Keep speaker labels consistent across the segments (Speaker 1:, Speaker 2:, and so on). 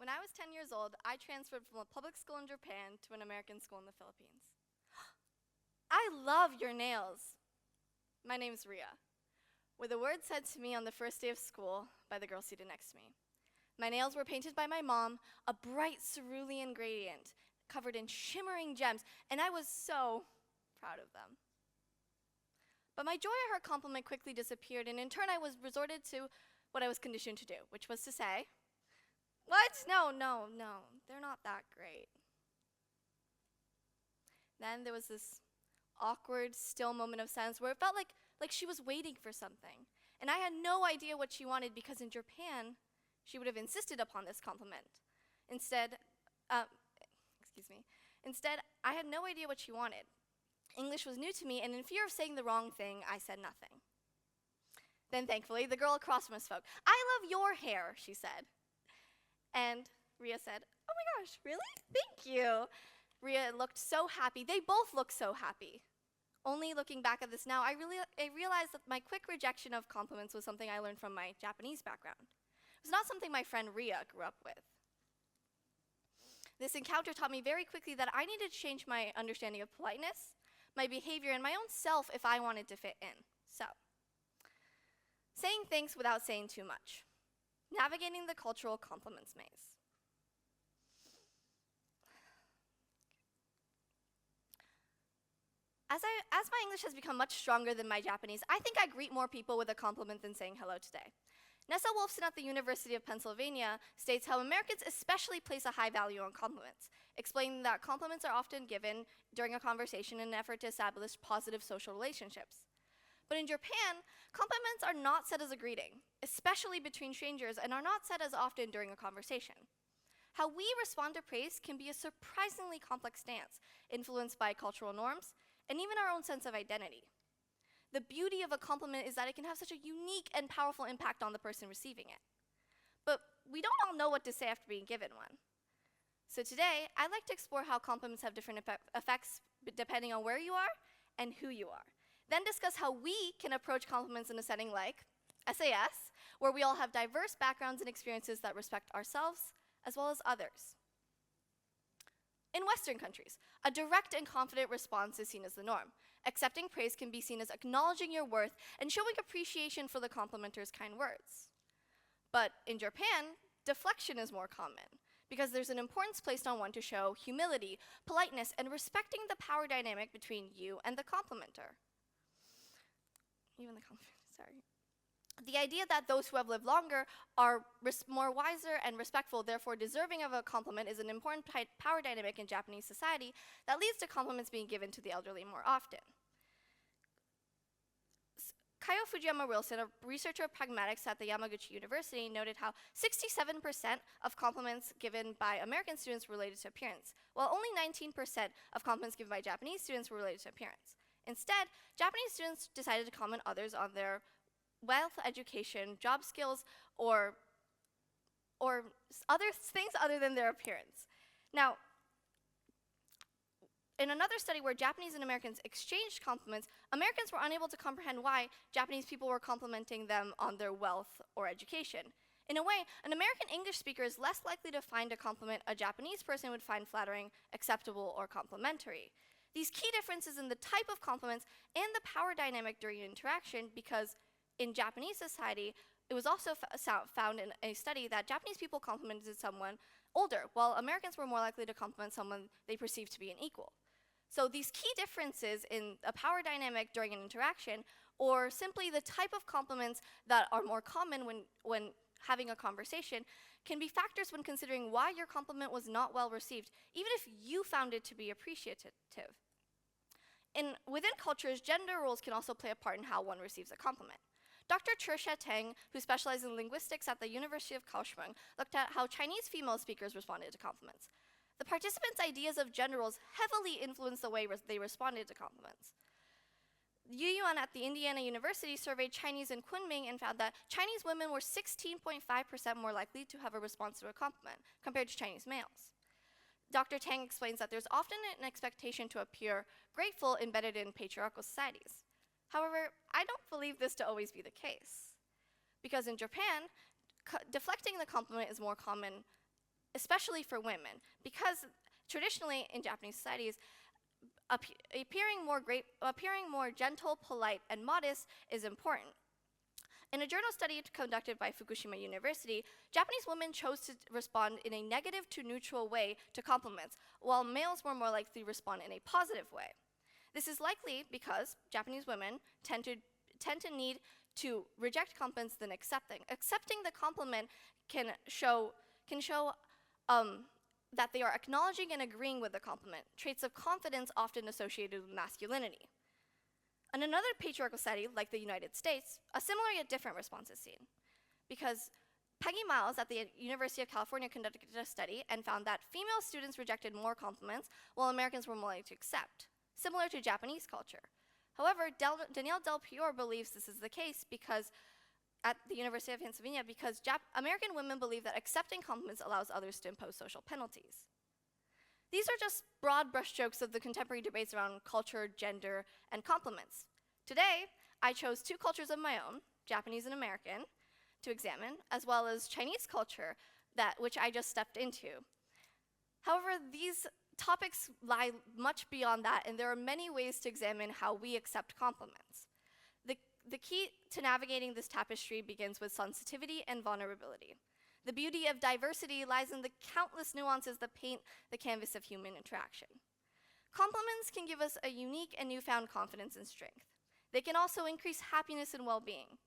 Speaker 1: When I was 10 years old, I transferred from a public school in Japan to an American school in the Philippines. I love your nails. My name's Ria, were the words said to me on the first day of school by the girl seated next to me. My nails were painted by my mom, a bright cerulean gradient covered in shimmering gems, and I was so proud of them. But my joy at her compliment quickly disappeared, and in turn I was resorted to what I was conditioned to do, which was to say, "What? No, they're not that great." Then there was this awkward, still moment of silence where it felt like she was waiting for something. And I had no idea what she wanted because in Japan, she would have insisted upon this compliment. Instead, I had no idea what she wanted. English was new to me, and in fear of saying the wrong thing, I said nothing. Then thankfully, the girl across from us spoke. "I love your hair," she said. And Ria said, "Oh my gosh, really? Thank you." Ria looked so happy. They both looked so happy. Only looking back at this now, I realized that my quick rejection of compliments was something I learned from my Japanese background. It was not something my friend Ria grew up with. This encounter taught me very quickly that I needed to change my understanding of politeness, my behavior, and my own self if I wanted to fit in. So, saying thanks without saying too much. Navigating the cultural compliments maze. As my English has become much stronger than my Japanese, I think I greet more people with a compliment than saying hello today. Nessa Wolfson at the University of Pennsylvania states how Americans especially place a high value on compliments, explaining that compliments are often given during a conversation in an effort to establish positive social relationships. But in Japan, compliments are not said as a greeting, especially between strangers, and are not said as often during a conversation. How we respond to praise can be a surprisingly complex dance, influenced by cultural norms, and even our own sense of identity. The beauty of a compliment is that it can have such a unique and powerful impact on the person receiving it. But we don't all know what to say after being given one. So today, I'd like to explore how compliments have different effects depending on where you are and who you are. Then discuss how we can approach compliments in a setting like SAS, where we all have diverse backgrounds and experiences that respect ourselves as well as others. In Western countries, a direct and confident response is seen as the norm. Accepting praise can be seen as acknowledging your worth and showing appreciation for the complimenter's kind words. But in Japan, deflection is more common because there's an importance placed on one to show humility, politeness, and respecting the power dynamic between you and the complimenter. The idea that those who have lived longer are more wiser and respectful, therefore deserving of a compliment, is an important power dynamic in Japanese society that leads to compliments being given to the elderly more often. Kaio Fujiyama-Wilson, a researcher of pragmatics at the Yamaguchi University, noted how 67% of compliments given by American students were related to appearance, while only 19% of compliments given by Japanese students were related to appearance. Instead, Japanese students decided to comment others on their wealth, education, job skills, or other things other than their appearance. Now, in another study where Japanese and Americans exchanged compliments, Americans were unable to comprehend why Japanese people were complimenting them on their wealth or education. In a way, an American English speaker is less likely to find a compliment a Japanese person would find flattering, acceptable, or complimentary. These key differences in the type of compliments and the power dynamic during interaction, because in Japanese society, it was also found in a study that Japanese people complimented someone older, while Americans were more likely to compliment someone they perceived to be an equal. So these key differences in a power dynamic during an interaction, or simply the type of compliments that are more common when having a conversation, can be factors when considering why your compliment was not well received, even if you found it to be appreciative. Within cultures, gender roles can also play a part in how one receives a compliment. Dr. Tricia Tang, who specializes in linguistics at the University of Kaohsiung, looked at how Chinese female speakers responded to compliments. The participants' ideas of gender roles heavily influenced the way they responded to compliments. Yu Yuan at the Indiana University surveyed Chinese in Kunming and found that Chinese women were 16.5% more likely to have a response to a compliment compared to Chinese males. Dr. Tang explains that there's often an expectation to appear grateful embedded in patriarchal societies. However, I don't believe this to always be the case, because in Japan, deflecting the compliment is more common especially for women, because traditionally in Japanese societies, appearing more gentle, polite, and modest is important. In a journal study conducted by Fukushima University, Japanese women chose to respond in a negative to neutral way to compliments, while males were more likely to respond in a positive way. This is likely because Japanese women tend to need to reject compliments than accepting. Accepting the compliment can show that they are acknowledging and agreeing with the compliment, traits of confidence often associated with masculinity. In another patriarchal society, like the United States, a similar yet different response is seen. Because Peggy Miles at the University of California conducted a study and found that female students rejected more compliments, while Americans were more likely to accept, similar to Japanese culture. However, Danielle Del Pior believes this is the case because at the University of Pennsylvania because American women believe that accepting compliments allows others to impose social penalties. These are just broad brushstrokes of the contemporary debates around culture, gender, and compliments. Today, I chose two cultures of my own, Japanese and American, to examine, as well as Chinese culture, which I just stepped into. However, these topics lie much beyond that, and there are many ways to examine how we accept compliments. The key to navigating this tapestry begins with sensitivity and vulnerability. The beauty of diversity lies in the countless nuances that paint the canvas of human interaction. Compliments can give us a unique and newfound confidence and strength. They can also increase happiness and well-being.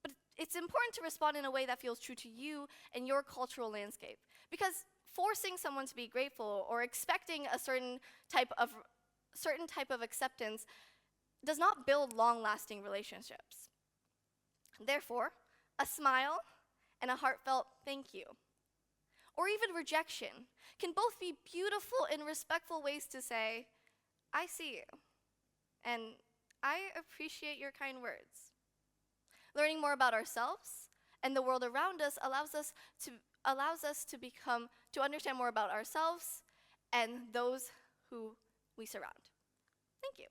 Speaker 1: But it's important to respond in a way that feels true to you and your cultural landscape, because forcing someone to be grateful or expecting a certain type of acceptance does not build long-lasting relationships. Therefore, a smile and a heartfelt thank you, or even rejection, can both be beautiful and respectful ways to say, I see you, and I appreciate your kind words. Learning more about ourselves and the world around us allows us to understand more about ourselves and those who we surround. Thank you.